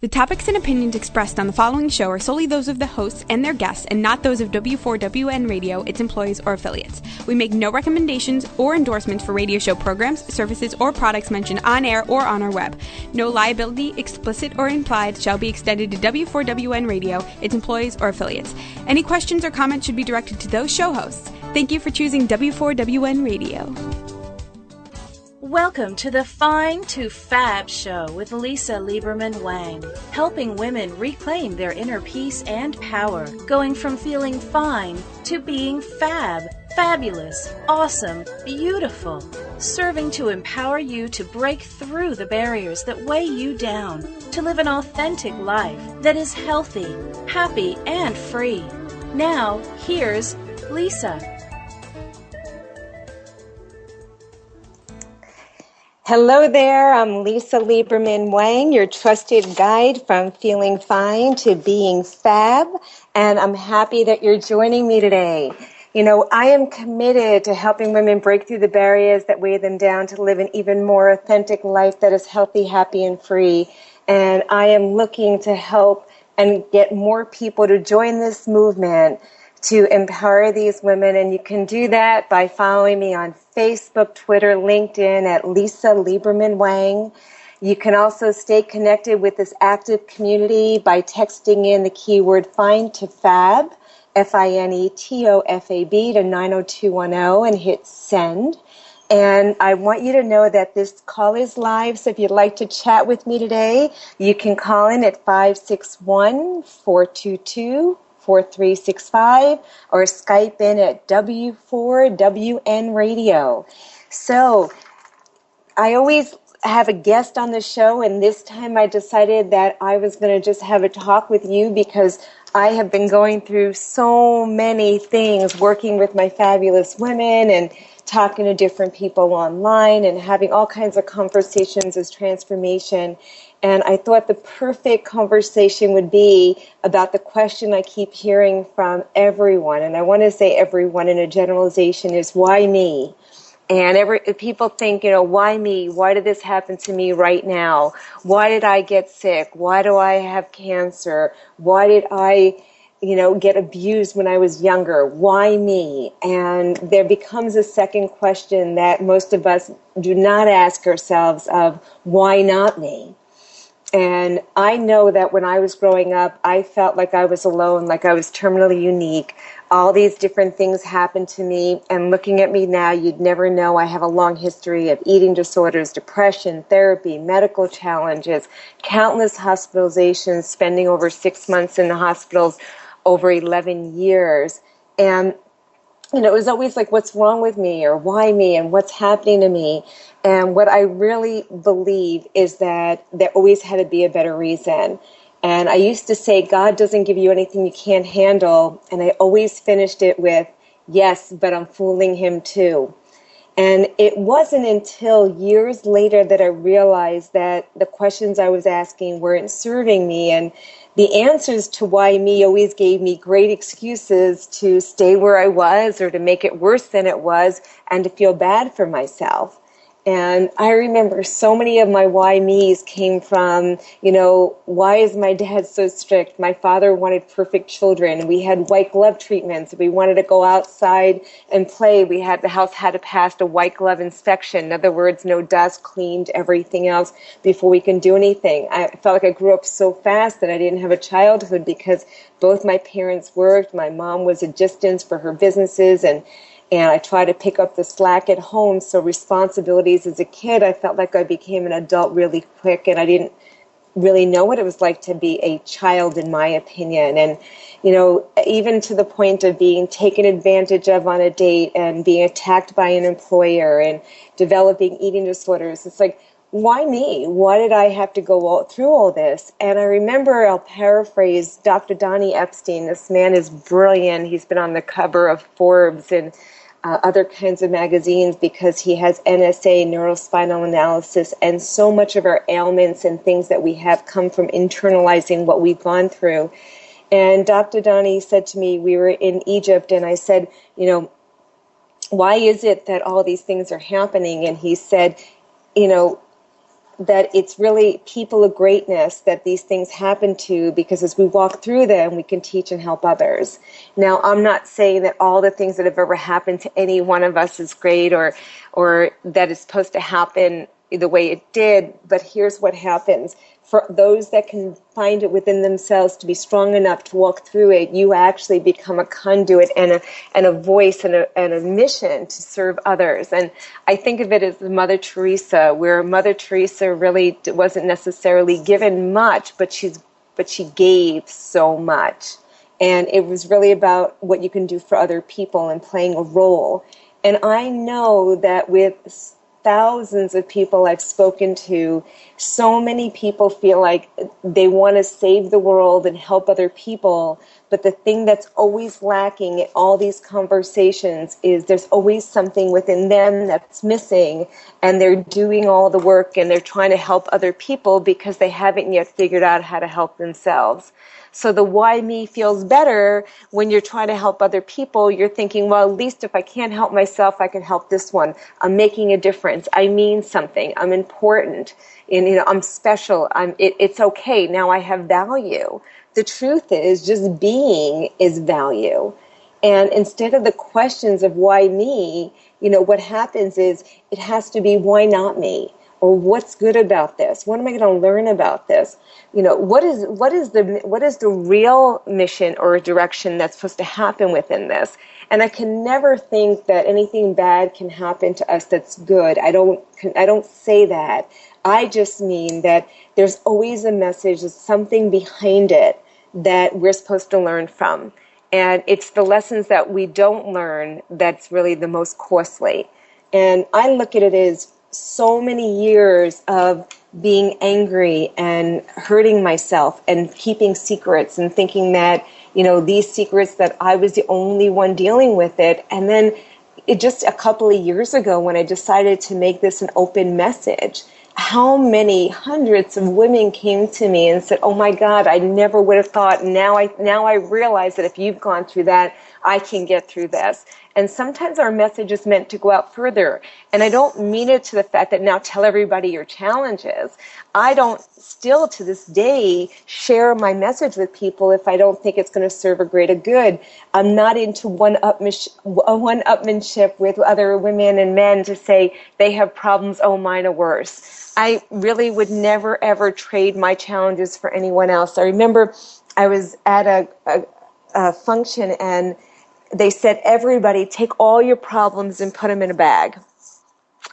The topics and opinions expressed on the following show are solely those of the hosts and their guests and not those of W4WN Radio, its employees, or affiliates. We make no recommendations or endorsements for radio show programs, services, or products mentioned on air or on our web. No liability, explicit or implied, shall be extended to W4WN Radio, its employees, or affiliates. Any questions or comments should be directed to those show hosts. Thank you for choosing W4WN Radio. Welcome to the Fine to Fab Show with Lisa Lieberman-Wang, helping women reclaim their inner peace and power, going from feeling fine to being fab, fabulous, awesome, beautiful, serving to empower you to break through the barriers that weigh you down, to live an authentic life that is healthy, happy, and free. Now, here's Lisa. Hello there, I'm Lisa Lieberman-Wang, your trusted guide from feeling fine to being fab, and I'm happy that you're joining me today. You know, I am committed to helping women break through the barriers that weigh them down to live an even more authentic life that is healthy, happy, and free. And I am looking to help and get more people to join this movement to empower these women, and you can do that by following me on Facebook, Twitter, LinkedIn at Lisa Lieberman-Wang. You can also stay connected with this active community by texting in the keyword FINE to FAB, FINETOFAB to 90210 and hit send. And I want you to know that this call is live, so if you'd like to chat with me today, you can call in at 561-422-4365 or Skype in at W4WN Radio. So I always have a guest on the show, and this time I decided that I was going to just have a talk with you because I have been going through so many things working with my fabulous women and talking to different people online and having all kinds of conversations as transformation. And I thought the perfect conversation would be about the question I keep hearing from everyone. And I want to say everyone in a generalization is, why me? And people think, why me? Why did this happen to me right now? Why did I get sick? Why do I have cancer? Why did I, get abused when I was younger? Why me? And there becomes a second question that most of us do not ask ourselves of, why not me? And I know that when I was growing up, I felt like I was alone, like I was terminally unique. All these different things happened to me, and looking at me now, you'd never know I have a long history of eating disorders, depression, therapy, medical challenges, countless hospitalizations, spending over 6 months in the hospitals, over 11 years. And it was always like, what's wrong with me, or why me, and what's happening to me? And what I really believe is that there always had to be a better reason. And I used to say, God doesn't give you anything you can't handle. And I always finished it with, yes, but I'm fooling him too. And it wasn't until years later that I realized that the questions I was asking weren't serving me, and the answers to why me always gave me great excuses to stay where I was or to make it worse than it was and to feel bad for myself. And I remember so many of my why me's came from, why is my dad so strict? My father wanted perfect children. We had white glove treatments. We wanted to go outside and play. The house had to pass a white glove inspection. In other words, no dust, cleaned everything else before we can do anything. I felt like I grew up so fast that I didn't have a childhood because both my parents worked. My mom was a distance for her businesses, and I tried to pick up the slack at home. So responsibilities as a kid, I felt like I became an adult really quick, and I didn't really know what it was like to be a child, in my opinion. And, even to the point of being taken advantage of on a date and being attacked by an employer and developing eating disorders. It's like, why me? Why did I have to go through all this? And I remember, I'll paraphrase Dr. Donnie Epstein. This man is brilliant. He's been on the cover of Forbes and other kinds of magazines because he has NSA, neurospinal analysis, and so much of our ailments and things that we have come from internalizing what we've gone through. And Dr. Donnie said to me, we were in Egypt, and I said, why is it that all these things are happening? And he said, that it's really people of greatness that these things happen to, because as we walk through them, we can teach and help others. Now, I'm not saying that all the things that have ever happened to any one of us is great or that it's supposed to happen the way it did, but here's what happens. For those that can find it within themselves to be strong enough to walk through it, you actually become a conduit and a voice and a mission to serve others. And I think of it as Mother Teresa, where Mother Teresa really wasn't necessarily given much, but she gave so much. And it was really about what you can do for other people and playing a role. And I know that with thousands of people I've spoken to, so many people feel like they want to save the world and help other people, but the thing that's always lacking in all these conversations is there's always something within them that's missing, and they're doing all the work and they're trying to help other people because they haven't yet figured out how to help themselves. So the why me feels better when you're trying to help other people. You're thinking, well, at least if I can't help myself, I can help this one. I'm making a difference. I mean something. I'm important. And, I'm special. It's okay. Now I have value. The truth is just being is value. And instead of the questions of why me, what happens is it has to be why not me? Or what's good about this? What am I going to learn about this? What is the real mission or direction that's supposed to happen within this? And I can never think that anything bad can happen to us that's good. I don't say that. I just mean that there's always a message, there's something behind it that we're supposed to learn from. And it's the lessons that we don't learn that's really the most costly. And I look at it as so many years of being angry and hurting myself and keeping secrets and thinking that, these secrets that I was the only one dealing with it. And then just a couple of years ago when I decided to make this an open message, how many hundreds of women came to me and said, oh my God, I never would have thought. Now I realize that if you've gone through that, I can get through this. And sometimes our message is meant to go out further. And I don't mean it to the fact that now tell everybody your challenges. I don't still to this day share my message with people if I don't think it's going to serve a greater good. I'm not into one-upmanship with other women and men to say they have problems, oh, mine are worse. I really would never, ever trade my challenges for anyone else. I remember I was at a function and they said, everybody take all your problems and put them in a bag.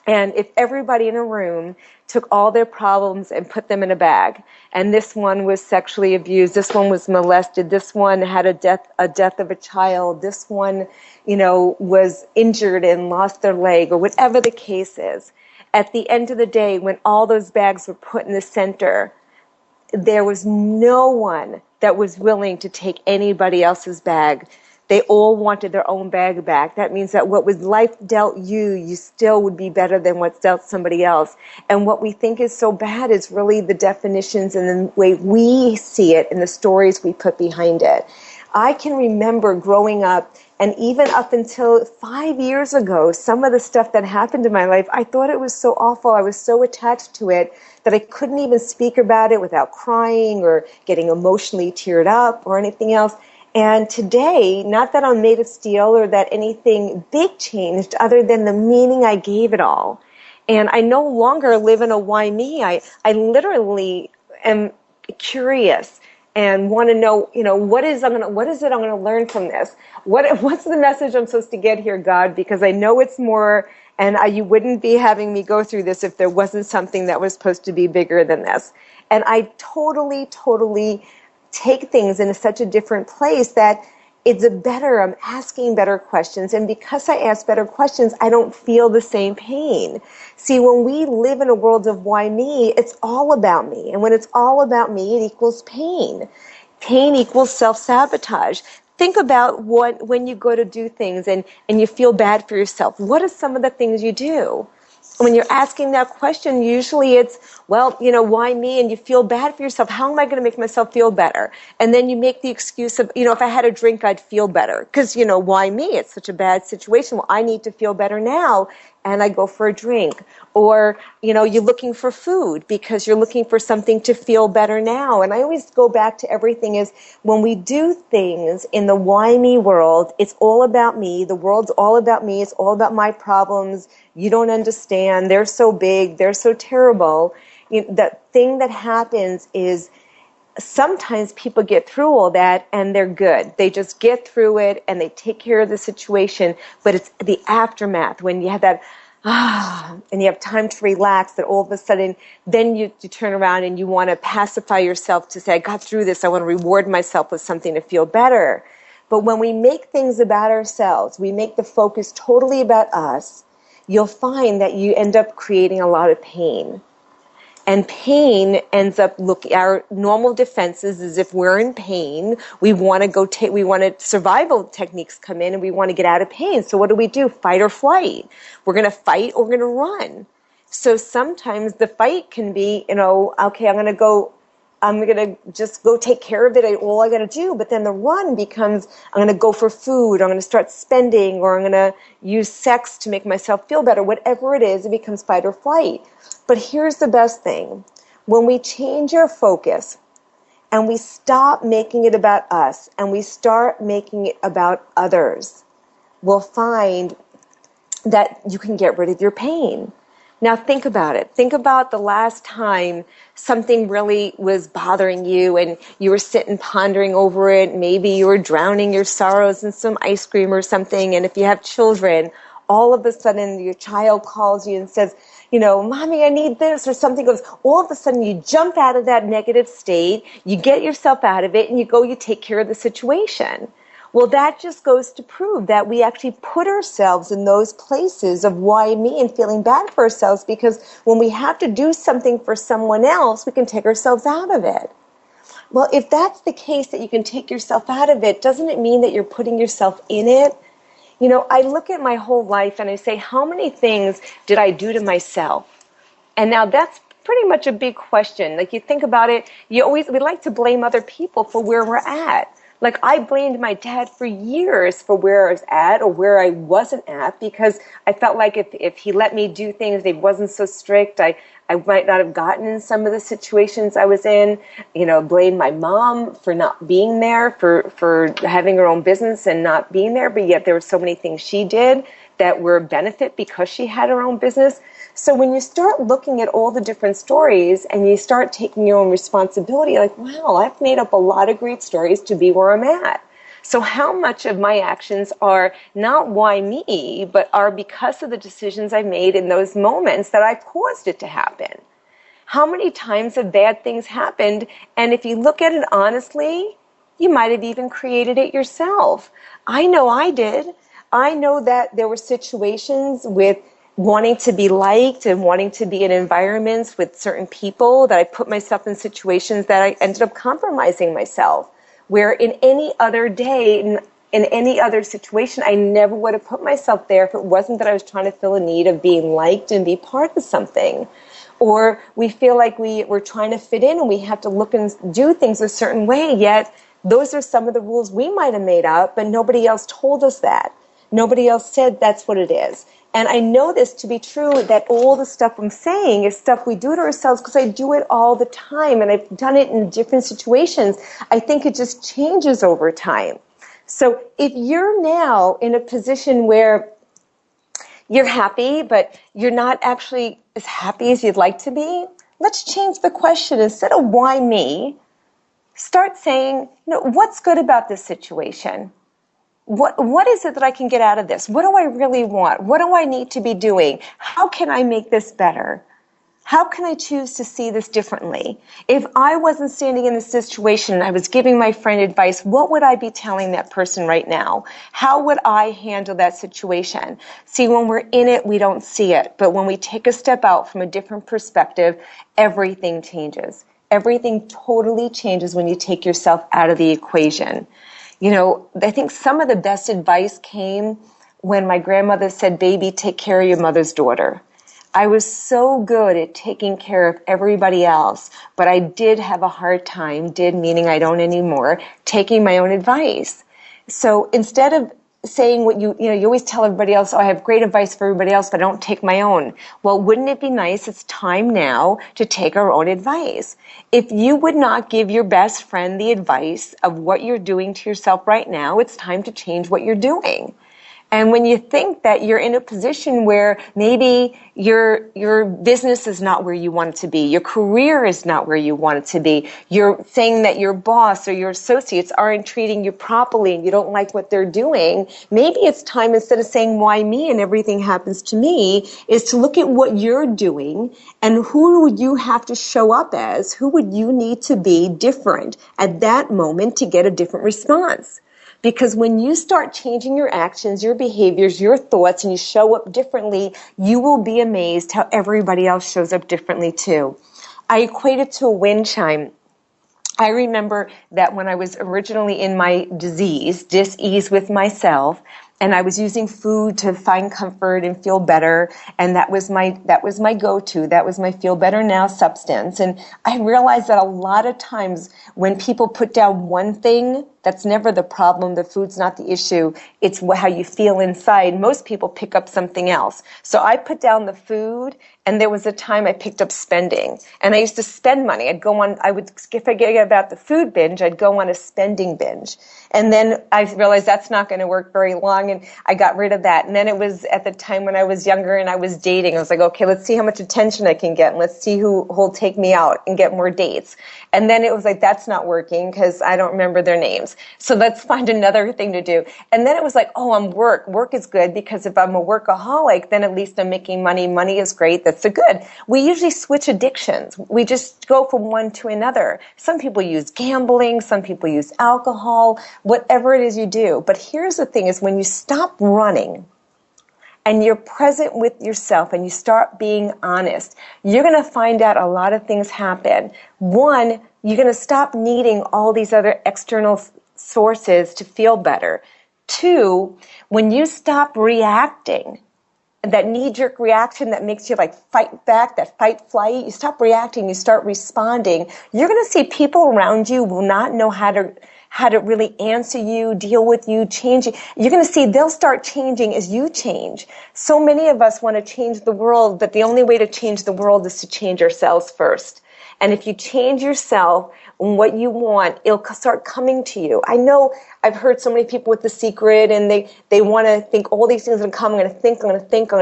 And if everybody in a room took all their problems and put them in a bag, and this one was sexually abused, this one was molested, this one had a death of a child, this one, was injured and lost their leg, or whatever the case is. At the end of the day, when all those bags were put in the center, there was no one that was willing to take anybody else's bag. They all wanted their own bag back. That means that what was life dealt you still would be better than what's dealt somebody else. And what we think is so bad is really the definitions and the way we see it and the stories we put behind it. I can remember growing up, and even up until 5 years ago, some of the stuff that happened in my life, I thought it was so awful. I was so attached to it that I couldn't even speak about it without crying or getting emotionally teared up or anything else. And today, not that I'm made of steel or that anything big changed other than the meaning I gave it all. And I no longer live in a why me. I literally am curious and want to know, what is it I'm going to learn from this? What's the message I'm supposed to get here, God? Because I know it's more, and you wouldn't be having me go through this if there wasn't something that was supposed to be bigger than this. And I totally take things in such a different place that I'm asking better questions. And because I ask better questions, I don't feel the same pain. See, when we live in a world of why me, it's all about me. And when it's all about me, it equals pain. Pain equals self-sabotage. Think about when you go to do things and you feel bad for yourself. What are some of the things you do? When you're asking that question, usually it's, why me? And you feel bad for yourself. How am I going to make myself feel better? And then you make the excuse of, if I had a drink, I'd feel better. Because, why me? It's such a bad situation. Well, I need to feel better now. and I go for a drink. Or, you're looking for food because you're looking for something to feel better now. And I always go back to everything is when we do things in the why me world, it's all about me. The world's all about me. It's all about my problems. You don't understand. They're so big. They're so terrible. The thing that happens is sometimes people get through all that and they're good. They just get through it and they take care of the situation. But it's the aftermath when you have that, and you have time to relax, that all of a sudden, then you turn around and you want to pacify yourself to say, I got through this. I want to reward myself with something to feel better. But when we make things about ourselves, we make the focus totally about us, you'll find that you end up creating a lot of pain. And pain ends up our normal defenses is if we're in pain, we want to survival techniques come in and we want to get out of pain. So what do? Fight or flight. We're going to fight or we're going to run. So sometimes the fight can be, okay, I'm going to just go take care of it. All I got to do. But then the run becomes, I'm going to go for food. I'm going to start spending, or I'm going to use sex to make myself feel better. Whatever it is, it becomes fight or flight. But here's the best thing. When we change our focus and we stop making it about us and we start making it about others, we'll find that you can get rid of your pain. Now think about it. Think about the last time something really was bothering you and you were sitting pondering over it. Maybe you were drowning your sorrows in some ice cream or something. And if you have children, all of a sudden your child calls you and says, Mommy, I need this, or something goes, all of a sudden you jump out of that negative state, you get yourself out of it, and you take care of the situation. Well, that just goes to prove that we actually put ourselves in those places of why me and feeling bad for ourselves, because when we have to do something for someone else, we can take ourselves out of it. Well, if that's the case, that you can take yourself out of it, doesn't it mean that you're putting yourself in it? I look at my whole life and I say, how many things did I do to myself? And now that's pretty much a big question. Like, you think about it, we like to blame other people for where we're at. Like, I blamed my dad for years for where I was at or where I wasn't at, because I felt like if he let me do things, they wasn't so strict, I might not have gotten in some of the situations I was in. Blame my mom for not being there, for having her own business and not being there, but yet there were so many things she did that were a benefit because she had her own business. So when you start looking at all the different stories and you start taking your own responsibility, like, wow, I've made up a lot of great stories to be where I'm at. So how much of my actions are not why me, but are because of the decisions I made in those moments that I caused it to happen? How many times have bad things happened? And if you look at it honestly, you might have even created it yourself. I know I did. I know that there were situations with wanting to be liked and wanting to be in environments with certain people that I put myself in situations that I ended up compromising myself. Where in any other day, in any other situation, I never would have put myself there if it wasn't that I was trying to fill a need of being liked and be part of something. Or we feel like we're trying to fit in and we have to look and do things a certain way, yet those are some of the rules we might have made up, but nobody else told us that. Nobody else said that's what it is. And I know this to be true, that all the stuff I'm saying is stuff we do to ourselves, because I do it all the time, and I've done it in different situations. I think it just changes over time. So if you're now in a position where you're happy, but you're not actually as happy as you'd like to be, let's change the question. Instead of why me, start saying, what's good about this situation? What is it that I can get out of this? What do I really want? What do I need to be doing? How can I make this better? How can I choose to see this differently? If I wasn't standing in this situation and I was giving my friend advice, what would I be telling that person right now? How would I handle that situation? See, when we're in it, we don't see it. But when we take a step out from a different perspective, everything changes. Everything totally changes when you take yourself out of the equation. I think some of the best advice came when my grandmother said, baby, take care of your mother's daughter. I was so good at taking care of everybody else, but I did have a hard time, meaning I don't anymore, taking my own advice. So instead of saying what you always tell everybody else, oh, I have great advice for everybody else, but I don't take my own. Well, wouldn't it be nice? It's time now to take our own advice. If you would not give your best friend the advice of what you're doing to yourself right now, it's time to change what you're doing. And when you think that you're in a position where maybe your business is not where you want it to be, your career is not where you want it to be, you're saying that your boss or your associates aren't treating you properly and you don't like what they're doing, maybe it's time, instead of saying, why me and everything happens to me, is to look at what you're doing and who would you have to show up as, who would you need to be different at that moment to get a different response. Because when you start changing your actions, your behaviors, your thoughts, and you show up differently, you will be amazed how everybody else shows up differently too. I equate it to a wind chime. I remember that when I was originally in my dis-ease with myself, and I was using food to find comfort and feel better, and that was my go-to. That was my feel better now substance. And I realized that a lot of times when people put down one thing, that's never the problem. The food's not the issue. It's how you feel inside. Most people pick up something else. So I put down the food, and there was a time I picked up spending. And I used to spend money. If I get about the food binge, I'd go on a spending binge. And then I realized that's not going to work very long, and I got rid of that. And then it was at the time when I was younger and I was dating. I was like, okay, let's see how much attention I can get, and let's see who'll take me out and get more dates. And then it was like, that's not working because I don't remember their names. So let's find another thing to do. And then it was like, oh, work. Work is good because if I'm a workaholic, then at least I'm making money. Money is great. That's the good. We usually switch addictions. We just go from one to another. Some people use gambling. Some people use alcohol, whatever it is you do. But here's the thing is when you stop running and you're present with yourself and you start being honest, you're going to find out a lot of things happen. One, you're going to stop needing all these other external sources to feel better. Two, when you stop reacting, that knee-jerk reaction that makes you like fight back, that fight flight, you stop reacting, you start responding, you're going to see people around you will not know how to really answer you, deal with you, change you. You're going to see they'll start changing as you change. So many of us want to change the world, but the only way to change the world is to change ourselves first. And if you change yourself and what you want, it'll start coming to you. I know I've heard so many people with The Secret, and they want to think all these things are going to come. I'm going to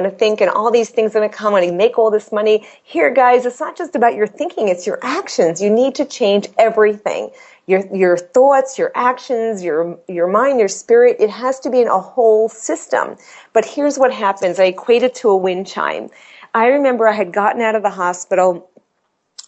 think, and all these things are going to come, and I make all this money. Here, guys, it's not just about your thinking, it's your actions. You need to change everything. Your thoughts, your actions, your mind, your spirit, it has to be in a whole system. But here's what happens. I equate it to a wind chime. I remember I had gotten out of the hospital.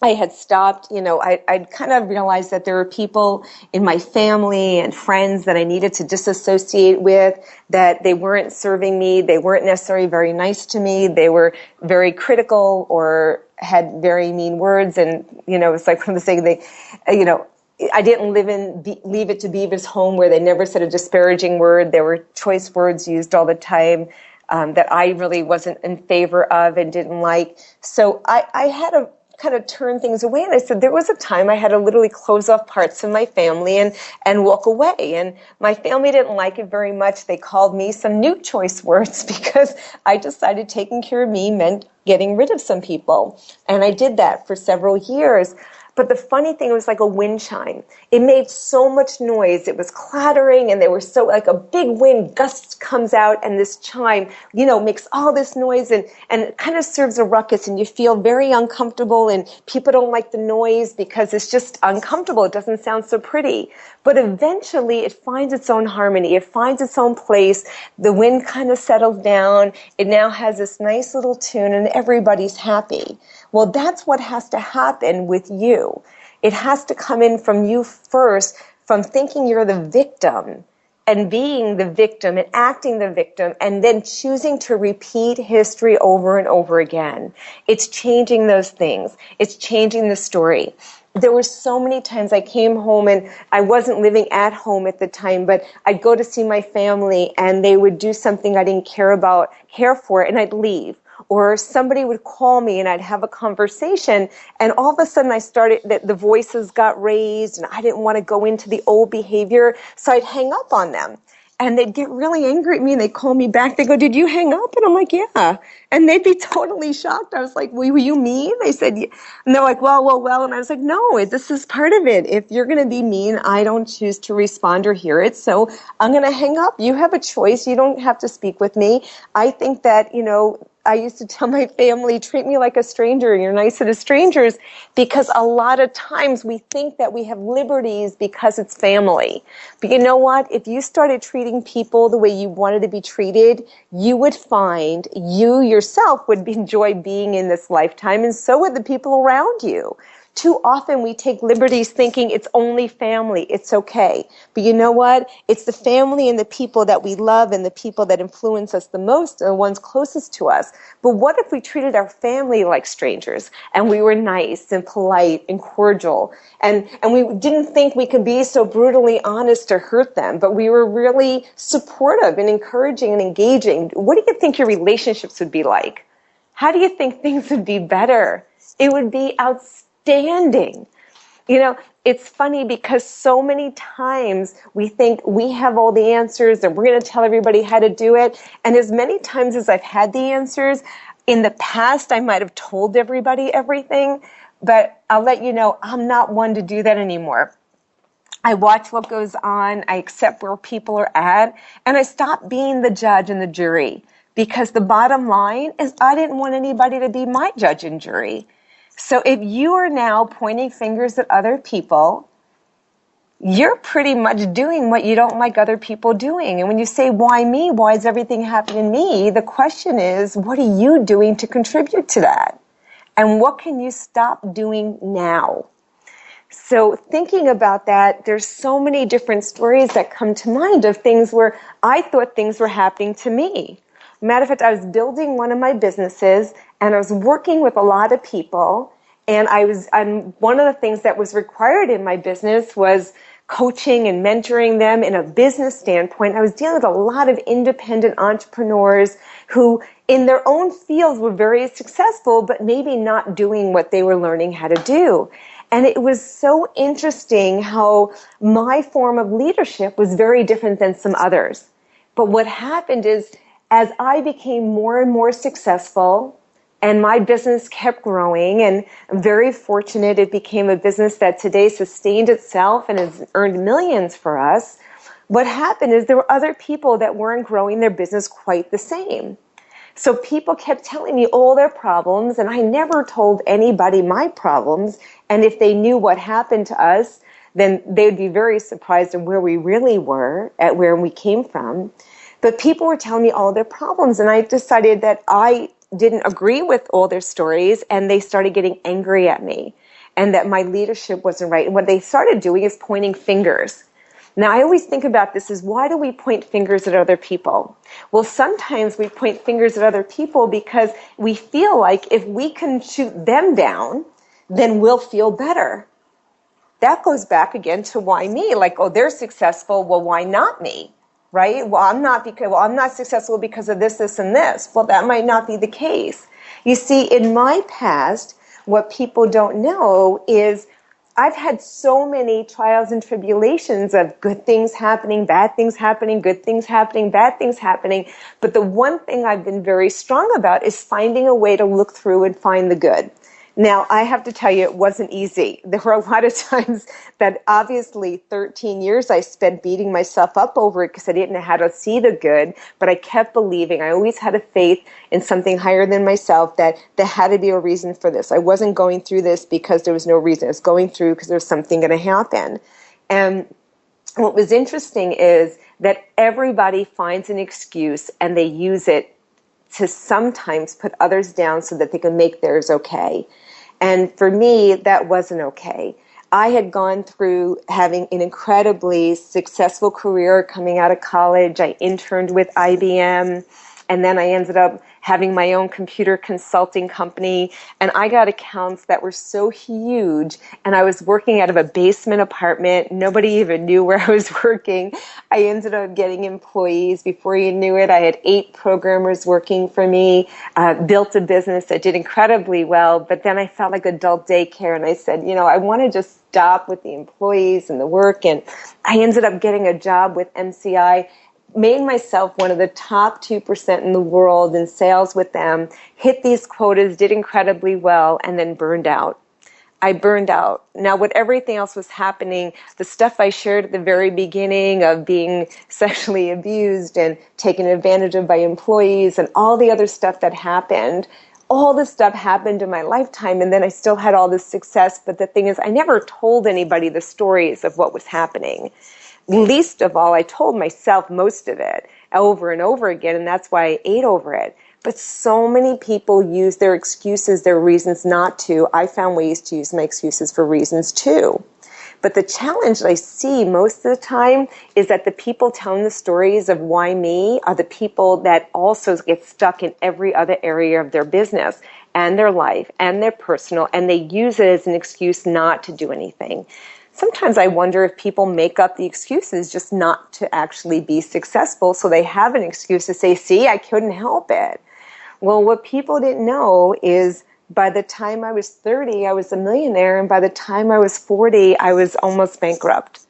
I had stopped, I'd kind of realized that there were people in my family and friends that I needed to disassociate with, that they weren't serving me, they weren't necessarily very nice to me, they were very critical or had very mean words, and, it's like from the saying, I didn't Leave It to Beaver's home where they never said a disparaging word. There were choice words used all the time that I really wasn't in favor of and didn't like. So I had to kind of turn things away. And I said, there was a time I had to literally close off parts of my family and walk away. And my family didn't like it very much. They called me some new choice words because I decided taking care of me meant getting rid of some people. And I did that for several years. But the funny thing, it was like a wind chime. It made so much noise. It was clattering, and there were so like a big wind gust comes out, and this chime, makes all this noise, and it kind of serves a ruckus, and you feel very uncomfortable, and people don't like the noise because it's just uncomfortable. It doesn't sound so pretty. But eventually, it finds its own harmony. It finds its own place. The wind kind of settles down. It now has this nice little tune, and everybody's happy. Well, that's what has to happen with you. It has to come in from you first, from thinking you're the victim and being the victim and acting the victim and then choosing to repeat history over and over again. It's changing those things. It's changing the story. There were so many times I came home, and I wasn't living at home at the time, but I'd go to see my family and they would do something I didn't care for, and I'd leave. Or somebody would call me and I'd have a conversation, and all of a sudden the voices got raised and I didn't want to go into the old behavior, so I'd hang up on them. and they'd get really angry at me, and they'd call me back. They go, "Did you hang up?" And I'm like, "Yeah." And they'd be totally shocked. I was like, "Were you mean?" They said, yeah. And they're like, well. And I was like, "No, this is part of it. If you're going to be mean, I don't choose to respond or hear it. So I'm going to hang up. You have a choice. You don't have to speak with me." I think that, I used to tell my family, treat me like a stranger. You're nicer to strangers, because a lot of times we think that we have liberties because it's family. But you know what? If you started treating people the way you wanted to be treated, you would find you yourself would enjoy being in this lifetime, and so would the people around you. Too often we take liberties thinking it's only family, it's okay. But you know what? It's the family and the people that we love and the people that influence us the most are the ones closest to us. But what if we treated our family like strangers, and we were nice and polite and cordial, and we didn't think we could be so brutally honest to hurt them, but we were really supportive and encouraging and engaging? What do you think your relationships would be like? How do you think things would be better? It would be outstanding. It's funny because so many times we think we have all the answers and we're going to tell everybody how to do it. And as many times as I've had the answers, in the past I might have told everybody everything, but I'll let you know I'm not one to do that anymore. I watch what goes on, I accept where people are at, and I stop being the judge and the jury, because the bottom line is I didn't want anybody to be my judge and jury. So if you are now pointing fingers at other people, you're pretty much doing what you don't like other people doing. And when you say, why me? Why is everything happening to me? The question is, what are you doing to contribute to that? And what can you stop doing now? So thinking about that, there's so many different stories that come to mind of things where I thought things were happening to me. Matter of fact, I was building one of my businesses, and I was working with a lot of people, and one of the things that was required in my business was coaching and mentoring them in a business standpoint. I was dealing with a lot of independent entrepreneurs who in their own fields were very successful, but maybe not doing what they were learning how to do. And it was so interesting how my form of leadership was very different than some others. But what happened is, as I became more and more successful, and my business kept growing, and I'm very fortunate it became a business that today sustained itself and has earned millions for us. What happened is there were other people that weren't growing their business quite the same. So people kept telling me all their problems, and I never told anybody my problems. And if they knew what happened to us, then they would be very surprised at where we really were, at where we came from. But people were telling me all their problems, and I decided that I didn't agree with all their stories, and they started getting angry at me, and that my leadership wasn't right. And what they started doing is pointing fingers. Now, I always think about this is, why do we point fingers at other people? Well, sometimes we point fingers at other people because we feel like if we can shoot them down, then we'll feel better. That goes back again to why me? Like, oh, they're successful, well, why not me? Right? Well, I'm not successful because of this, this, and this. Well, that might not be the case. You see, in my past, what people don't know is I've had so many trials and tribulations of good things happening, bad things happening, good things happening, bad things happening. But the one thing I've been very strong about is finding a way to look through and find the good. Now, I have to tell you, it wasn't easy. There were a lot of times that obviously 13 years I spent beating myself up over it because I didn't know how to see the good, but I kept believing. I always had a faith in something higher than myself, that there had to be a reason for this. I wasn't going through this because there was no reason. I was going through because there was something going to happen. And what was interesting is that everybody finds an excuse and they use it to sometimes put others down so that they can make theirs okay. And for me, that wasn't okay. I had gone through having an incredibly successful career coming out of college. I interned with IBM, and then I ended up having my own computer consulting company, and I got accounts that were so huge, and I was working out of a basement apartment. Nobody even knew where I was working. I ended up getting employees. Before you knew it, I had 8 programmers working for me, built a business that did incredibly well, but then I felt like adult daycare, and I said, I want to just stop with the employees and the work, and I ended up getting a job with MCI made myself one of the top 2% in the world in sales with them, hit these quotas, did incredibly well, and then burned out. I burned out. Now, with everything else was happening, the stuff I shared at the very beginning of being sexually abused and taken advantage of by employees and all the other stuff that happened, all this stuff happened in my lifetime, and then I still had all this success. But the thing is, I never told anybody the stories of what was happening. Least of all, I told myself most of it over and over again, and that's why I ate over it. But so many people use their excuses, their reasons not to. I found ways to use my excuses for reasons too. But the challenge that I see most of the time is that the people telling the stories of why me are the people that also get stuck in every other area of their business and their life and their personal, and they use it as an excuse not to do anything. Sometimes I wonder if people make up the excuses just not to actually be successful, so they have an excuse to say, see, I couldn't help it. Well, what people didn't know is by the time I was 30, I was a millionaire, and by the time I was 40, I was almost bankrupt.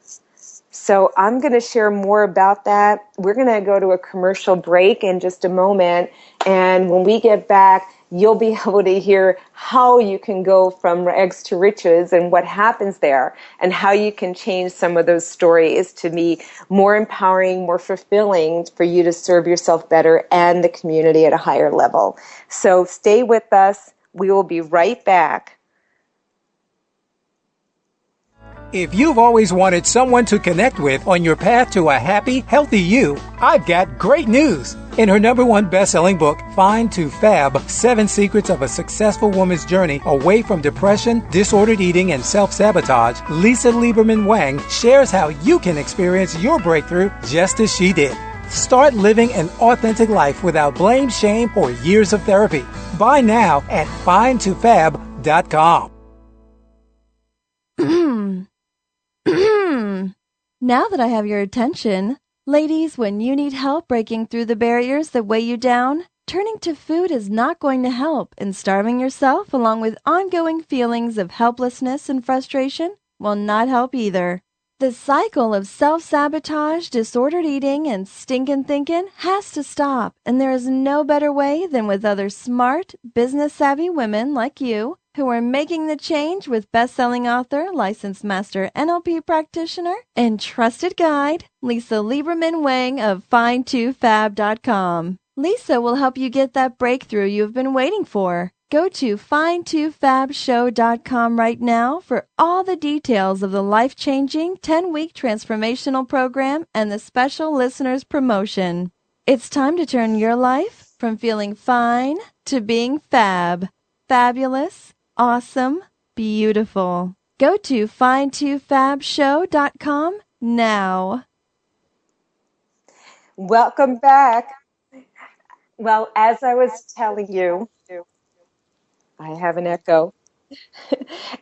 So I'm going to share more about that. We're going to go to a commercial break in just a moment, and when we get back, you'll be able to hear how you can go from rags to riches and what happens there, and how you can change some of those stories to be more empowering, more fulfilling for you to serve yourself better and the community at a higher level. So stay with us. We will be right back. If you've always wanted someone to connect with on your path to a happy, healthy you, I've got great news. In her #1 best-selling book, Fine to Fab, 7 Secrets of a Successful Woman's Journey Away from Depression, Disordered Eating, and Self-Sabotage, Lisa Lieberman-Wang shares how you can experience your breakthrough just as she did. Start living an authentic life without blame, shame, or years of therapy. Buy now at finetofab.com. Now that I have your attention, ladies, when you need help breaking through the barriers that weigh you down, turning to food is not going to help, and starving yourself along with ongoing feelings of helplessness and frustration will not help either. The cycle of self-sabotage, disordered eating, and stinkin' thinking has to stop, and there is no better way than with other smart, business-savvy women like you who are making the change with best-selling author, licensed master NLP practitioner, and trusted guide, Lisa Lieberman-Wang of Fine2Fab.com. Lisa will help you get that breakthrough you've been waiting for. Go to Fine2Fabshow.com right now for all the details of the life-changing 10-week transformational program and the special listeners promotion. It's time to turn your life from feeling fine to being fab. Fabulous, awesome, beautiful. Go to Fine2Fabshow.com now. Welcome back. Well, as I was telling you, I have an echo.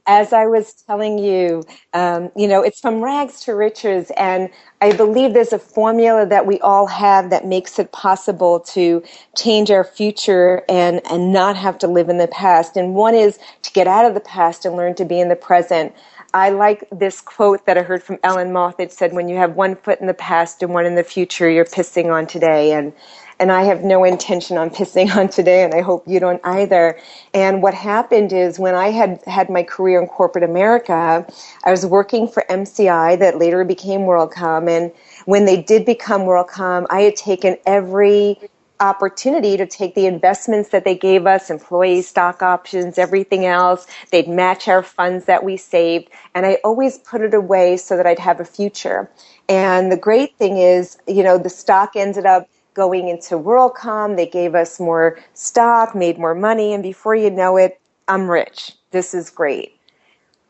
As I was telling you, it's from rags to riches, and I believe there's a formula that we all have that makes it possible to change our future and not have to live in the past. And one is to get out of the past and learn to be in the present. I like this quote that I heard from Ellen Moth. It said, when you have one foot in the past and one in the future, you're pissing on today. And I have no intention on pissing on today, and I hope you don't either. And what happened is when I had my career in corporate America, I was working for MCI that later became WorldCom. And when they did become WorldCom, I had taken every opportunity to take the investments that they gave us, employee stock options, everything else. They'd match our funds that we saved. And I always put it away so that I'd have a future. And the great thing is, the stock ended up going into WorldCom. They gave us more stock, made more money, and before you know it, I'm rich. This is great.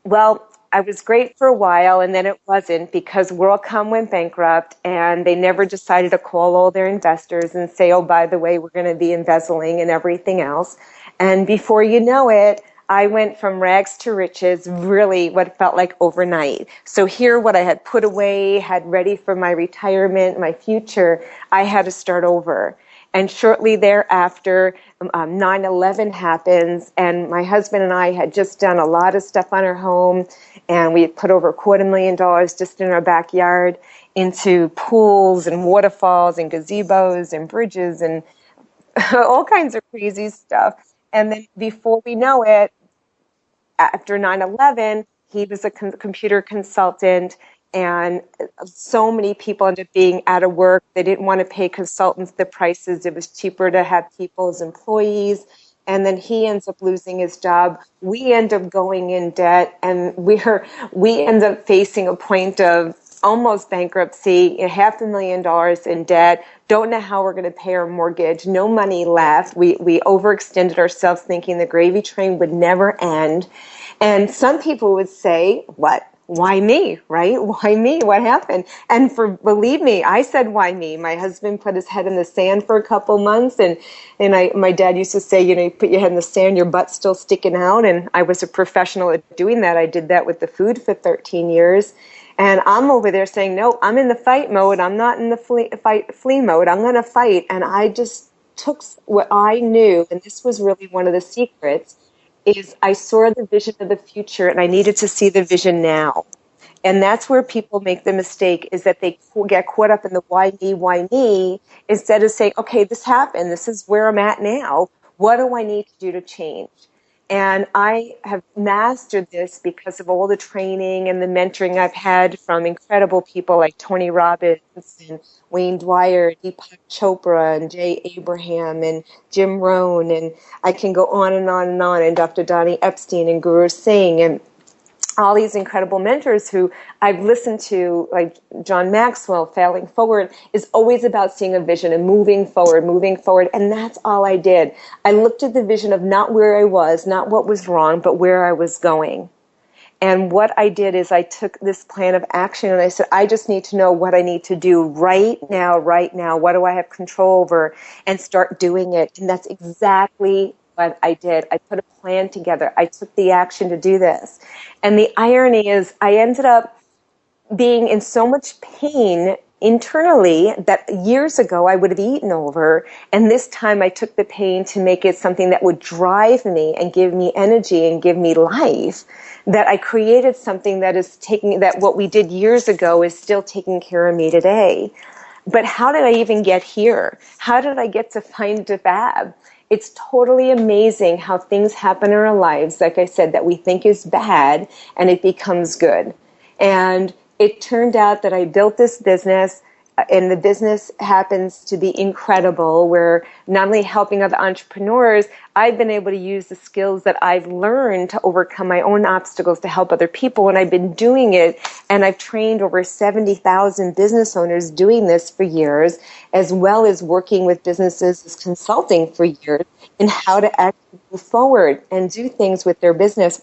Well, I was great for a while, and then it wasn't because WorldCom went bankrupt, and they never decided to call all their investors and say, oh, by the way, we're going to be embezzling and everything else. And before you know it, I went from rags to riches, really what felt like overnight. So here, what I had put away, had ready for my retirement, my future, I had to start over. And shortly thereafter, 9/11 happens, and my husband and I had just done a lot of stuff on our home, and we had put over $250,000 just in our backyard. into pools and waterfalls and gazebos and bridges and all kinds of crazy stuff. And then before we know it, after 9/11, he was a computer consultant, and so many people ended up being out of work. They didn't want to pay consultants the prices. It was cheaper to have people as employees. And then he ends up losing his job. We end up going in debt, and we end up facing a point of almost bankruptcy, $500,000 in debt. Don't know how we're going to pay our mortgage. No money left. We overextended ourselves thinking the gravy train would never end. And some people would say, what? Why me, right? Why me? What happened? And believe me, I said, why me? My husband put his head in the sand for a couple months, and my dad used to say, you put your head in the sand, your butt's still sticking out. And I was a professional at doing that. I did that with the food for 13 years. And I'm over there saying, no, I'm in the fight mode. I'm not in the flee mode. I'm going to fight. And I just took what I knew, and this was really one of the secrets, is I saw the vision of the future, and I needed to see the vision now. And that's where people make the mistake, is that they get caught up in the why me, instead of saying, okay, this happened. This is where I'm at now. What do I need to do to change? And I have mastered this because of all the training and the mentoring I've had from incredible people like Tony Robbins and Wayne Dwyer, Deepak Chopra, and Jay Abraham, and Jim Rohn, and I can go on and on and on, and Dr. Donnie Epstein and Guru Singh, and all these incredible mentors who I've listened to, like John Maxwell. Failing Forward is always about seeing a vision and moving forward. And that's all I did. I looked at the vision of not where I was, not what was wrong, but where I was going. And what I did is I took this plan of action and I said, I just need to know what I need to do right now. What do I have control over? And start doing it. And that's exactly what I did. I put a plan together. I took the action to do this. And the irony is I ended up being in so much pain internally that years ago I would have eaten over. And this time I took the pain to make it something that would drive me and give me energy and give me life. That I created something that is that what we did years ago is still taking care of me today. But how did I even get here? How did I get to find Fab? It's totally amazing how things happen in our lives, like I said, that we think is bad, and it becomes good. And it turned out that I built this business, and the business happens to be incredible, where not only helping other entrepreneurs, I've been able to use the skills that I've learned to overcome my own obstacles to help other people, and I've been doing it, and I've trained over 70,000 business owners doing this for years, as well as working with businesses as consulting for years in how to actually move forward and do things with their business.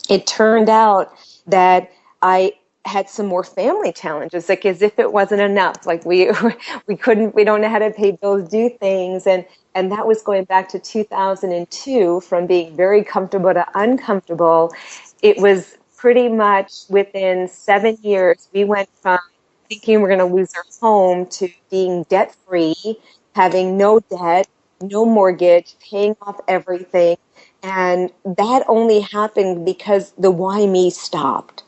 It turned out that I had some more family challenges, like as if it wasn't enough. Like we don't know how to pay bills, do things. And that was going back to 2002, from being very comfortable to uncomfortable. It was pretty much within 7 years, we went from thinking we're going to lose our home to being debt-free, having no debt, no mortgage, paying off everything. And that only happened because the why me stopped.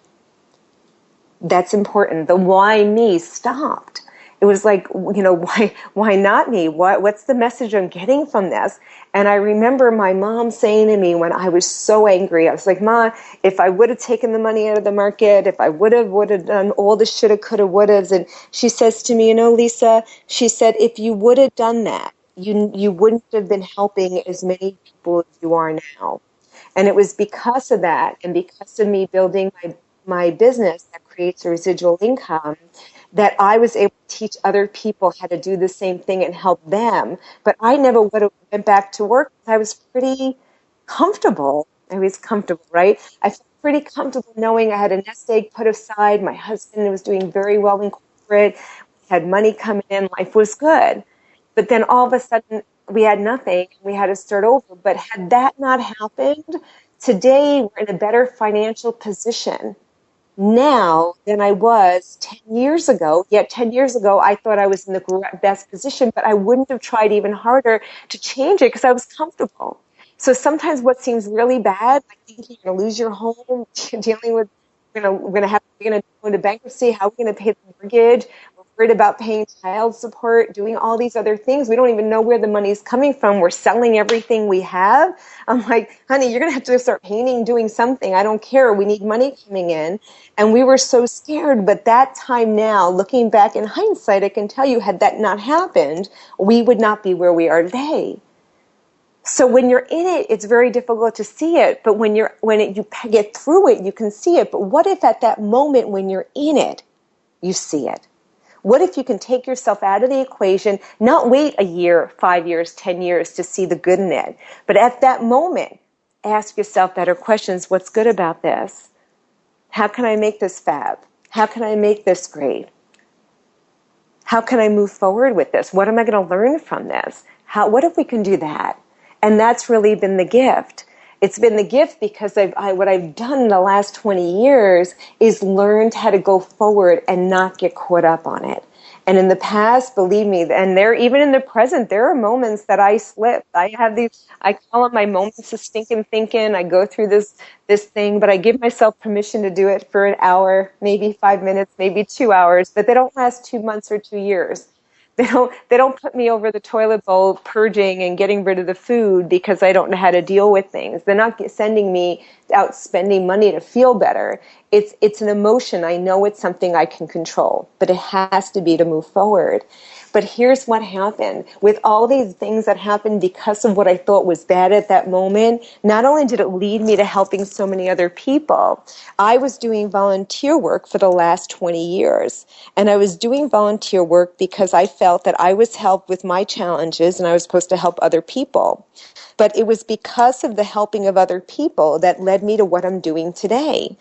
That's important. The why me stopped. It was like, why not me? What's the message I'm getting from this? And I remember my mom saying to me when I was so angry, I was like, Ma, if I would have taken the money out of the market, if I would have done all the shoulda, coulda, wouldas. And she says to me, Lisa, she said, if you would have done that, you wouldn't have been helping as many people as you are now. And it was because of that, and because of me building my business that creates a residual income, that I was able to teach other people how to do the same thing and help them. But I never would have went back to work. I was pretty comfortable. I was comfortable, right? I felt pretty comfortable knowing I had a nest egg put aside. My husband was doing very well in corporate. We had money coming in. Life was good. But then all of a sudden, we had nothing. We had to start over. But had that not happened, today we're in a better financial position now than I was 10 years ago. Yet 10 years ago, I thought I was in the best position, but I wouldn't have tried even harder to change it because I was comfortable. So sometimes what seems really bad, like thinking you're going to lose your home, dealing with, we're going to have to we going to go into bankruptcy? How are we going to pay the mortgage? We're worried about paying child support, doing all these other things. We don't even know where the money's coming from. We're selling everything we have. I'm like, honey, you're going to have to start painting, doing something. I don't care. We need money coming in. And we were so scared. But that time now, looking back in hindsight, I can tell you, had that not happened, we would not be where we are today. So when you're in it, it's very difficult to see it. But when you get through it, you can see it. But what if at that moment when you're in it, you see it? What if you can take yourself out of the equation, not wait a year, 5 years, 10 years to see the good in it, but at that moment, ask yourself better questions. What's good about this? How can I make this fab? How can I make this great? How can I move forward with this? What am I going to learn from this? What if we can do that? And that's really been the gift. It's been the gift because what I've done in the last 20 years is learned how to go forward and not get caught up on it. And in the past, believe me, and even in the present, there are moments that I slip. I call them my moments of stinking thinking. I go through this thing, but I give myself permission to do it for an hour, maybe 5 minutes, maybe 2 hours, but they don't last 2 months or 2 years. They don't put me over the toilet bowl purging and getting rid of the food because I don't know how to deal with things. They're not sending me out spending money to feel better. It's an emotion. I know it's something I can control, but it has to be to move forward. But here's what happened. With all these things that happened because of what I thought was bad at that moment, not only did it lead me to helping so many other people, I was doing volunteer work for the last 20 years. And I was doing volunteer work because I felt that I was helped with my challenges and I was supposed to help other people. But it was because of the helping of other people that led me to what I'm doing today.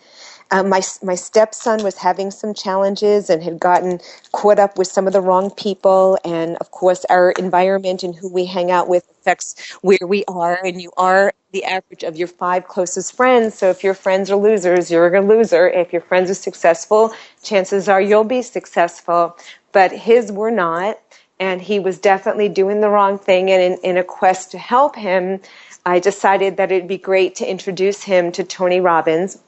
My stepson was having some challenges and had gotten caught up with some of the wrong people. And, of course, our environment and who we hang out with affects where we are. And you are the average of your 5 closest friends. So if your friends are losers, you're a loser. If your friends are successful, chances are you'll be successful. But his were not. And he was definitely doing the wrong thing. And in a quest to help him, I decided that it'd be great to introduce him to Tony Robbins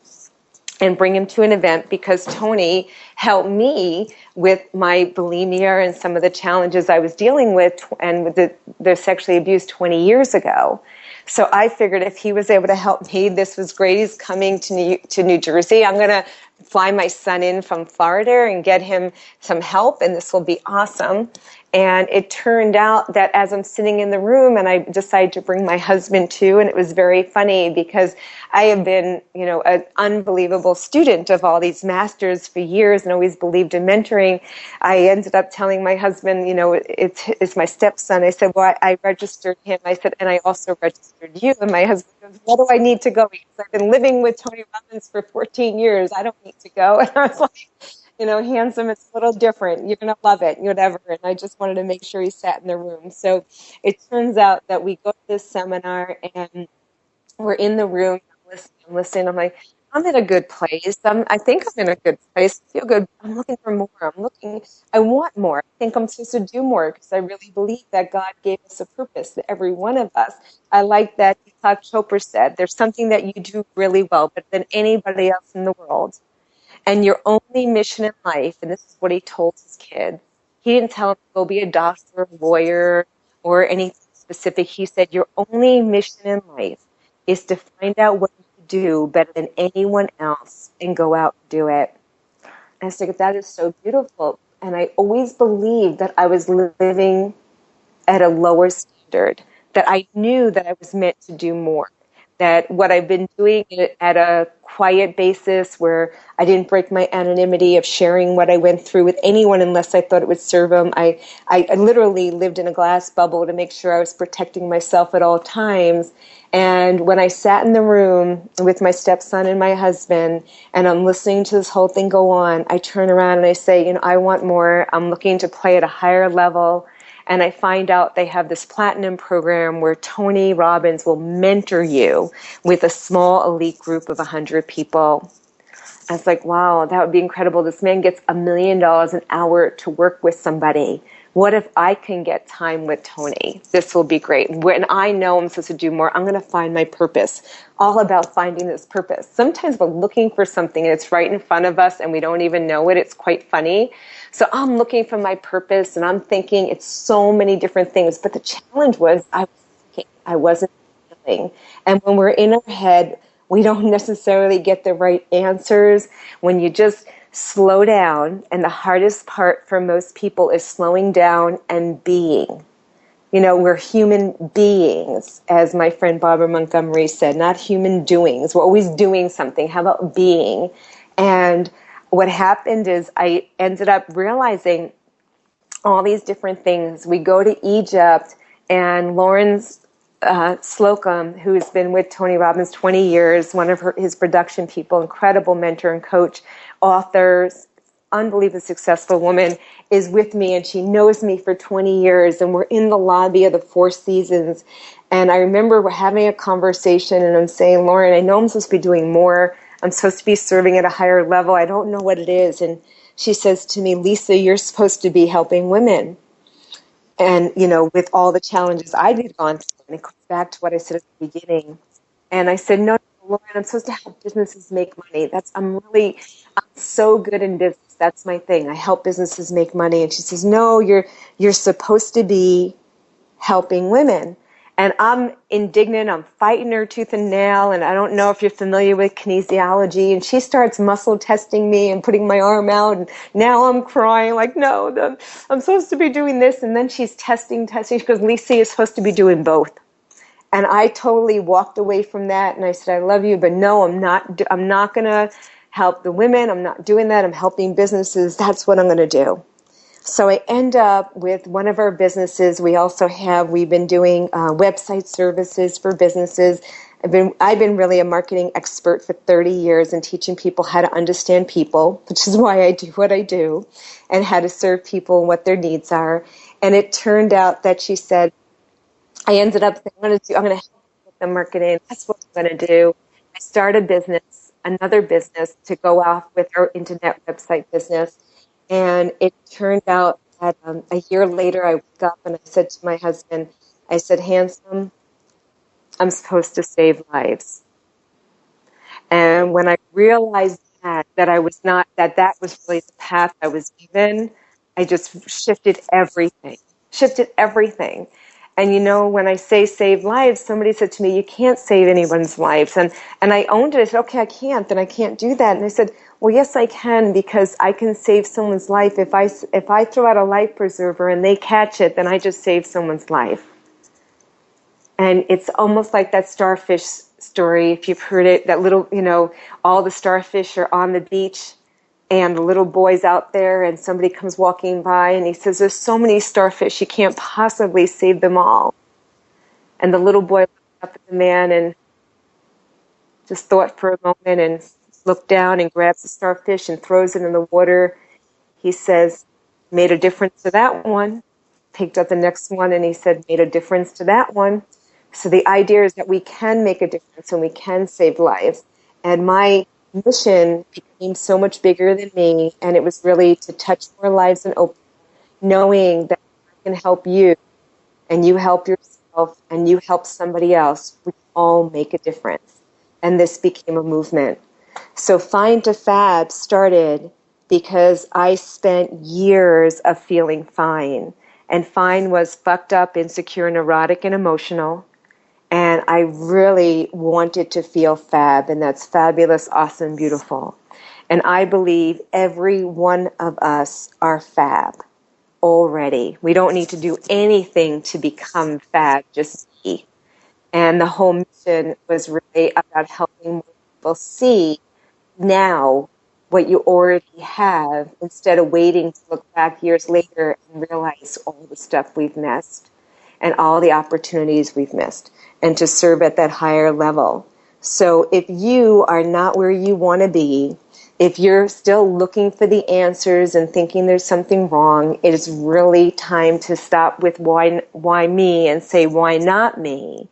and bring him to an event because Tony helped me with my bulimia and some of the challenges I was dealing with and with the sexually abuse 20 years ago. So I figured if he was able to help me, this was great. He's coming to New Jersey. I'm going to fly my son in from Florida and get him some help, and this will be awesome. And it turned out that as I'm sitting in the room and I decided to bring my husband too, and it was very funny because I have been, an unbelievable student of all these masters for years and always believed in mentoring. I ended up telling my husband, it's my stepson. I said, well, I registered him. I said, and I also registered you. And my husband goes, what do I need to go? Because I've been living with Tony Robbins for 14 years. I don't need to go. And I was like, handsome, it's a little different. You're going to love it, whatever. And I just wanted to make sure he sat in the room. So it turns out that we go to this seminar and we're in the room. I'm listening. I'm like, I'm in a good place. I think I'm in a good place. I feel good. I'm looking for more. I want more. I think I'm supposed to do more because I really believe that God gave us a purpose to every one of us. I like that Deepak Chopra said, there's something that you do really well, but than anybody else in the world. And your only mission in life, and this is what he told his kids, he didn't tell them to go be a doctor, a lawyer, or anything specific. He said, your only mission in life is to find out what you do better than anyone else and go out and do it. And I said, that is so beautiful. And I always believed that I was living at a lower standard, that I knew that I was meant to do more. That what I've been doing at a quiet basis where I didn't break my anonymity of sharing what I went through with anyone unless I thought it would serve them. I literally lived in a glass bubble to make sure I was protecting myself at all times. And when I sat in the room with my stepson and my husband and I'm listening to this whole thing go on, I turn around and I say, I want more. I'm looking to play at a higher level. And I find out they have this platinum program where Tony Robbins will mentor you with a small elite group of 100 people. I was like, wow, that would be incredible. This man gets $1 million an hour to work with somebody What if I can get time with Tony? This will be great. When I know I'm supposed to do more, I'm going to find my purpose. All about finding this purpose. Sometimes we're looking for something and it's right in front of us and we don't even know it. It's quite funny. So I'm looking for my purpose and I'm thinking it's so many different things. But the challenge was I was thinking, I wasn't feeling. And when we're in our head, we don't necessarily get the right answers. When you just slow down, and the hardest part for most people is slowing down and being. You know, we're human beings, as my friend Barbara Montgomery said, not human doings. We're always doing something. How about being? And what happened is I ended up realizing all these different things. We go to Egypt, and Lawrence Slocum, who's been with Tony Robbins 20 years, one of his production people, incredible mentor and coach, author, unbelievably successful woman, is with me, and she knows me for 20 years, and we're in the lobby of the Four Seasons. And I remember we're having a conversation, and I'm saying, Lauren, I know I'm supposed to be doing more. I'm supposed to be serving at a higher level. I don't know what it is. And she says to me, Lisa, you're supposed to be helping women. And, you know, with all the challenges I've gone through, and it comes back to what I said at the beginning. And I said, no, Lauren, I'm supposed to help businesses make money. I'm so good in business. That's my thing. I help businesses make money. And she says, no, you're supposed to be helping women. And I'm indignant. I'm fighting her tooth and nail. And I don't know if you're familiar with kinesiology. And she starts muscle testing me and putting my arm out. And now I'm crying like, no, I'm supposed to be doing this. And then she's testing. She goes, Lisa, you're supposed to be doing both. And I totally walked away from that. And I said, I love you, but no, I'm not going to help the women. I'm not doing that. I'm helping businesses. That's what I'm going to do. So I end up with one of our businesses. We've been doing website services for businesses. I've been really a marketing expert for 30 years and teaching people how to understand people, which is why I do what I do, and how to serve people and what their needs are. And it turned out that she said, I ended up saying, I'm going to help with the marketing. That's what I'm going to do. I started another business to go off with our internet website business. And it turned out that a year later, I woke up and I said to my husband, I said, handsome, I'm supposed to save lives. And when I realized that I was not, that was really the path I was given, I just shifted everything. And you know, when I say save lives, somebody said to me, you can't save anyone's lives. And I owned it. I said, okay, I can't, then I can't do that. And I said, well, yes, I can, because I can save someone's life. If I throw out a life preserver and they catch it, then I just saved someone's life. And it's almost like that starfish story, if you've heard it, that little, you know, all the starfish are on the beach and the little boy's out there and somebody comes walking by and he says, there's so many starfish, you can't possibly save them all. And the little boy looked up at the man and just thought for a moment and looked down and grabs the starfish and throws it in the water. He says, made a difference to that one. Picked up the next one and he said, made a difference to that one. So the idea is that we can make a difference and we can save lives. And my mission became so much bigger than me, and it was really to touch more lives and open, knowing that I can help you and you help yourself and you help somebody else. We all make a difference. And this became a movement. So Fine to Fab started because I spent years of feeling fine. And fine was fucked up, insecure, neurotic, and emotional. And I really wanted to feel fab, and that's fabulous, awesome, beautiful. And I believe every one of us are fab already. We don't need to do anything to become fab, just be. And the whole mission was really about helping more people see now what you already have, instead of waiting to look back years later and realize all the stuff we've missed and all the opportunities we've missed, and to serve at that higher level. So if you are not where you want to be, if you're still looking for the answers and thinking there's something wrong, it is really time to stop with why me and say, why not me?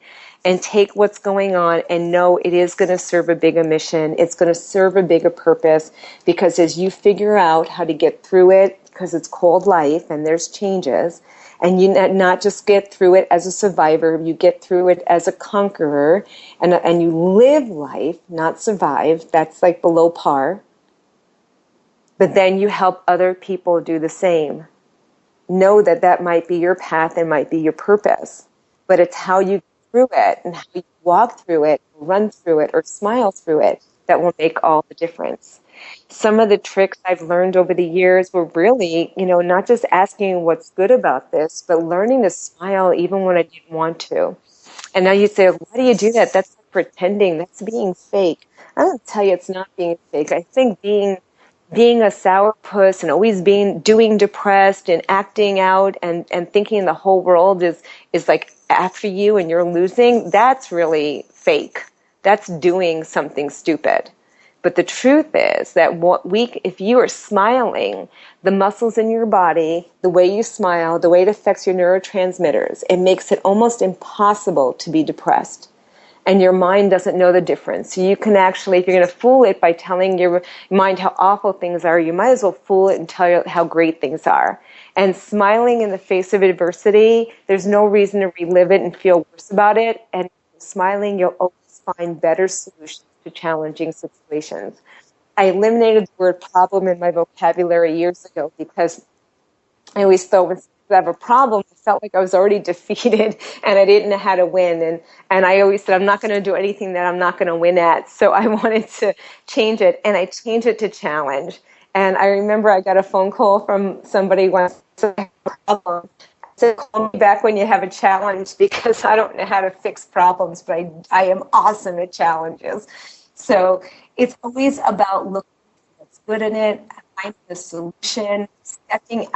And take what's going on and know it is going to serve a bigger mission. It's going to serve a bigger purpose, because as you figure out how to get through it, because it's called life and there's changes. And you not just get through it as a survivor, you get through it as a conqueror, and you live life, not survive. That's like below par. But then you help other people do the same. Know that that might be your path and might be your purpose. But it's how you get through it and how you walk through it, run through it, or smile through it that will make all the difference. Some of the tricks I've learned over the years were really, not just asking what's good about this, but learning to smile even when I didn't want to. And now you say, why do you do that? That's like pretending. That's being fake. I don't tell you it's not being fake. I think being a sourpuss and always doing depressed and acting out and thinking the whole world is like after you and you're losing, that's really fake. That's doing something stupid. But the truth is that if you are smiling, the muscles in your body, the way you smile, the way it affects your neurotransmitters, it makes it almost impossible to be depressed. And your mind doesn't know the difference. So you can actually, if you're going to fool it by telling your mind how awful things are, you might as well fool it and tell you how great things are. And smiling in the face of adversity, there's no reason to relive it and feel worse about it. And smiling, you'll always find better solutions to challenging situations. I eliminated the word problem in my vocabulary years ago because I always thought when I have a problem, I felt like I was already defeated and I didn't know how to win. And I always said, I'm not going to do anything that I'm not going to win at. So I wanted to change it, and I changed it to challenge. And I remember I got a phone call from somebody once. I said, call me back when you have a challenge because I don't know how to fix problems, but I am awesome at challenges. So it's always about looking at what's good in it, finding the solution, stepping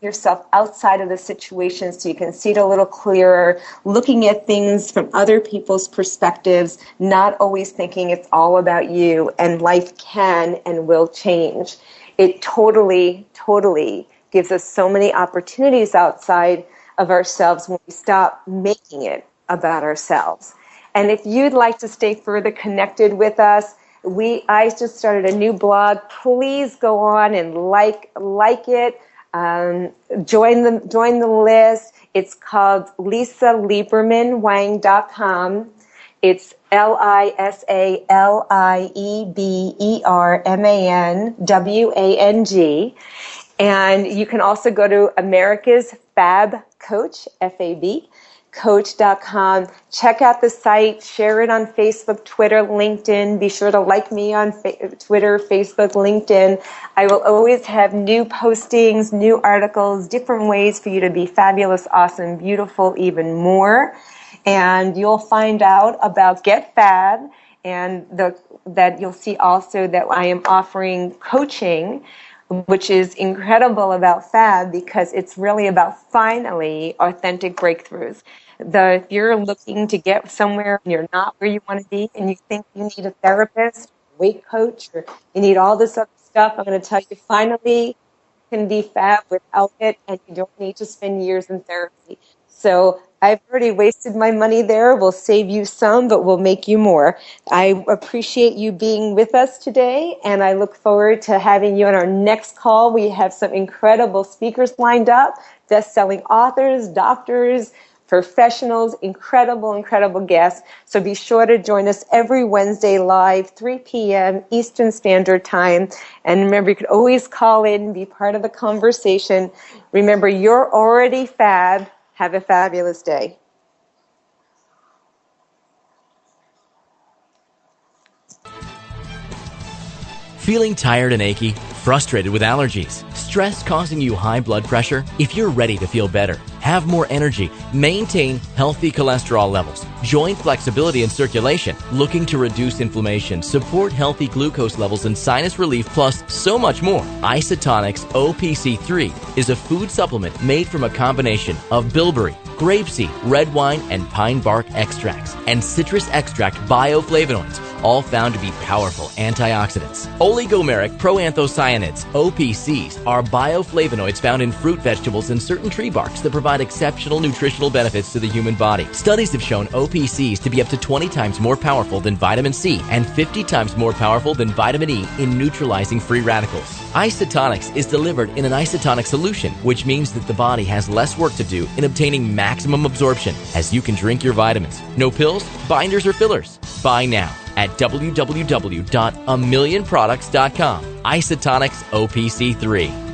yourself outside of the situation so you can see it a little clearer, looking at things from other people's perspectives, not always thinking it's all about you, and life can and will change. It totally, totally gives us so many opportunities outside of ourselves when we stop making it about ourselves. And if you'd like to stay further connected with us, I just started a new blog. Please go on and like it. Join the list. It's called LisaLieberman-Wang.com. It's LisaLieberman-Wang. And you can also go to America's Fab Coach, FAB, coach.com. Check out the site, share it on Facebook, Twitter, LinkedIn. Be sure to like me on Twitter, Facebook, LinkedIn. I will always have new postings, new articles, different ways for you to be fabulous, awesome, beautiful, even more. And you'll find out about Get Fab, and that you'll see also that I am offering coaching, which is incredible about Fab because it's really about finally authentic breakthroughs. If you're looking to get somewhere and you're not where you want to be and you think you need a therapist, weight coach, or you need all this other stuff, I'm going to tell you finally you can be Fab without it, and you don't need to spend years in therapy. So I've already wasted my money there. We'll save you some, but we'll make you more. I appreciate you being with us today, and I look forward to having you on our next call. We have some incredible speakers lined up, best-selling authors, doctors, professionals, incredible guests. So be sure to join us every Wednesday live, 3 p.m. Eastern Standard Time. And remember, you can always call in and be part of the conversation. Remember, you're already Fab. Have a fabulous day. Feeling tired and achy? Frustrated with allergies? Stress causing you high blood pressure? If you're ready to feel better, have more energy, maintain healthy cholesterol levels, joint flexibility and circulation, looking to reduce inflammation, support healthy glucose levels and sinus relief, plus so much more, Isotonics OPC3 is a food supplement made from a combination of bilberry, grapeseed, red wine, and pine bark extracts, and citrus extract bioflavonoids, all found to be powerful antioxidants. Oligomeric proanthocyanins, OPCs, are bioflavonoids found in fruit, vegetables, and certain tree barks that provide exceptional nutritional benefits to the human body. Studies have shown OPCs to be up to 20 times more powerful than vitamin C and 50 times more powerful than vitamin E in neutralizing free radicals. Isotonics is delivered in an isotonic solution, which means that the body has less work to do in obtaining maximum absorption, as you can drink your vitamins. No pills, binders, or fillers. Buy now at www.amillionproducts.com. Isotonics OPC3.